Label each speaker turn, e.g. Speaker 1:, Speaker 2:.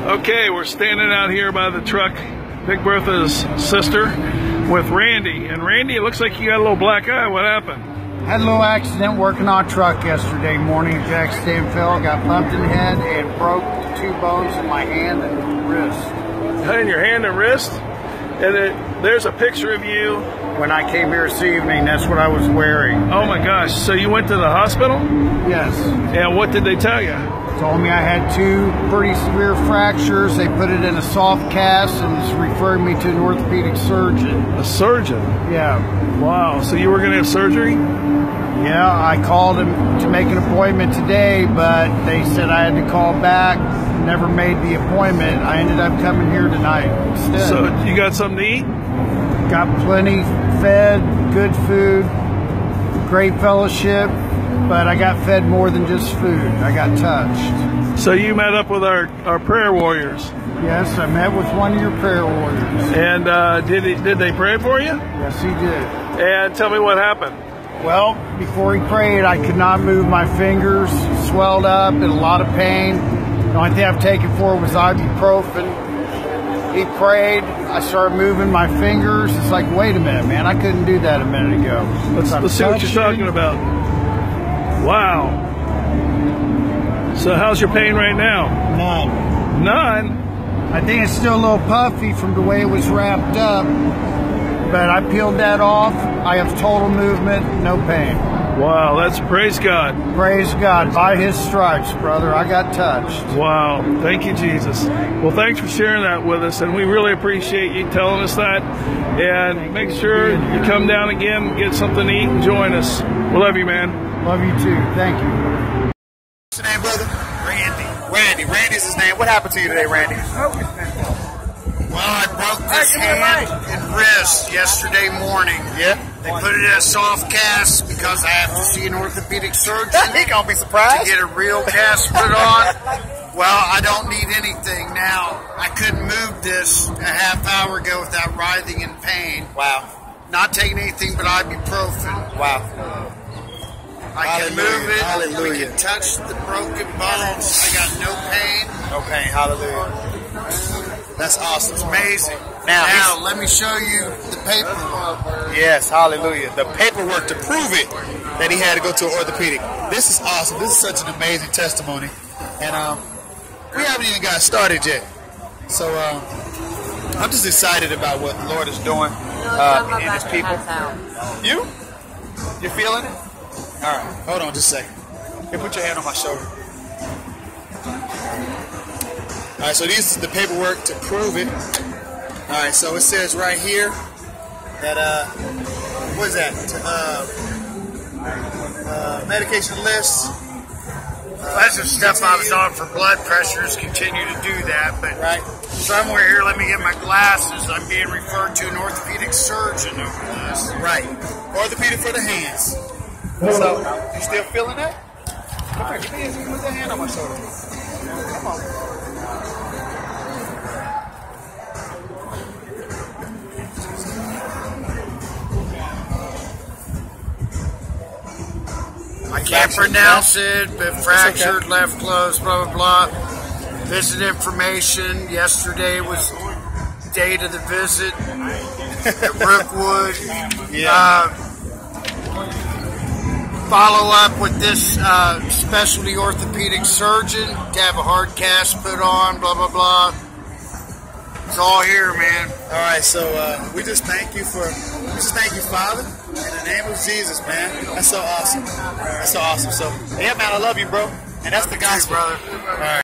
Speaker 1: Okay, we're standing out here by the truck, Big Bertha's sister, with Randy. And Randy, it looks like you got a little black eye. What happened?
Speaker 2: Had a little accident working on a truck yesterday morning at Jack Stanfield. Got bumped in the head and broke 2 bones in my hand and wrist.
Speaker 1: In your hand and wrist? And there's a picture of you.
Speaker 2: When I came here this evening, that's what I was wearing.
Speaker 1: Oh my gosh, so you went to the hospital?
Speaker 2: Yes.
Speaker 1: And what did they tell you?
Speaker 2: Told me I had 2 pretty severe fractures. They put it in a soft cast and referred me to an orthopedic surgeon.
Speaker 1: A surgeon?
Speaker 2: Yeah.
Speaker 1: Wow, so you were going to have surgery?
Speaker 2: Yeah, I called him to make an appointment today, but they said I had to call back. Never made the appointment. I ended up coming here tonight instead.
Speaker 1: So you got something to eat?
Speaker 2: Got plenty, fed, good food, great fellowship, but I got fed more than just food. I got touched.
Speaker 1: So you met up with our prayer warriors?
Speaker 2: Yes, I met with one of your prayer warriors.
Speaker 1: And did they pray for you?
Speaker 2: Yes, he did.
Speaker 1: And tell me what happened.
Speaker 2: Well, before he prayed, I could not move my fingers, swelled up, in a lot of pain. The only thing I've taken for was ibuprofen. He prayed, I started moving my fingers. It's like, wait a minute, man, I couldn't do that a minute ago.
Speaker 1: Let's see what you're talking about. Wow. So how's your pain right now?
Speaker 2: None.
Speaker 1: None?
Speaker 2: I think it's still a little puffy from the way it was wrapped up, but I peeled that off. I have total movement, no pain.
Speaker 1: Wow, that's praise God.
Speaker 2: Praise God. By his stripes, brother, I got touched.
Speaker 1: Wow. Thank you, Jesus. Well, thanks for sharing that with us, and we really appreciate you telling us that. And make sure you come down again, get something to eat, and join us. We love you, man.
Speaker 2: Love you too. Thank you.
Speaker 3: What's your name, brother? Randy. Randy's his name. What happened to you today, Randy?
Speaker 4: Well, I broke this hand and wrist yesterday morning.
Speaker 3: Yeah.
Speaker 4: They put it in a soft cast because I have to see an orthopedic surgeon.
Speaker 3: He gonna be surprised.
Speaker 4: To get a real cast put on. Well, I don't need anything now. I couldn't move this a half hour ago without writhing in pain.
Speaker 3: Wow.
Speaker 4: Not taking anything but ibuprofen.
Speaker 3: Wow.
Speaker 4: I can move it.
Speaker 3: Hallelujah.
Speaker 4: We can touch the broken bones. I got no pain.
Speaker 3: No pain. Hallelujah. That's awesome.
Speaker 4: It's amazing.
Speaker 3: Now
Speaker 4: let me show you the paperwork.
Speaker 3: Yes, hallelujah. The paperwork to prove it that he had to go to an orthopedic. This is awesome. This is such an amazing testimony. And we haven't even got started yet. So I'm just excited about what the Lord is doing in his people. You? You're feeling it? All right. Hold on just a second. Here, put your hand on my shoulder. All right, so this is the paperwork to prove it. All right, so it says right here that, what is that? Medication list.
Speaker 4: That's the stuff I was on for blood pressures. Continue to do that, but
Speaker 3: right.
Speaker 4: Somewhere here, let me get my glasses. I'm being referred to an orthopedic surgeon over this.
Speaker 3: Right. Orthopedic for the hands. So, you still feeling that? Come here, give me put that hand on my shoulder. Come on.
Speaker 4: I can't pronounce it, but fractured left close, blah, blah, blah. Visit information. Yesterday was date of the visit at Brookwood.
Speaker 3: Yeah.
Speaker 4: Follow up with this specialty orthopedic surgeon to have a hard cast put on, blah, blah, blah. It's all here, man.
Speaker 3: All right, so we just thank you, Father, in the name of Jesus, man. That's so awesome. That's so awesome. So, yeah, man, I love you, bro. And that's the gospel,
Speaker 4: brother.
Speaker 3: All right.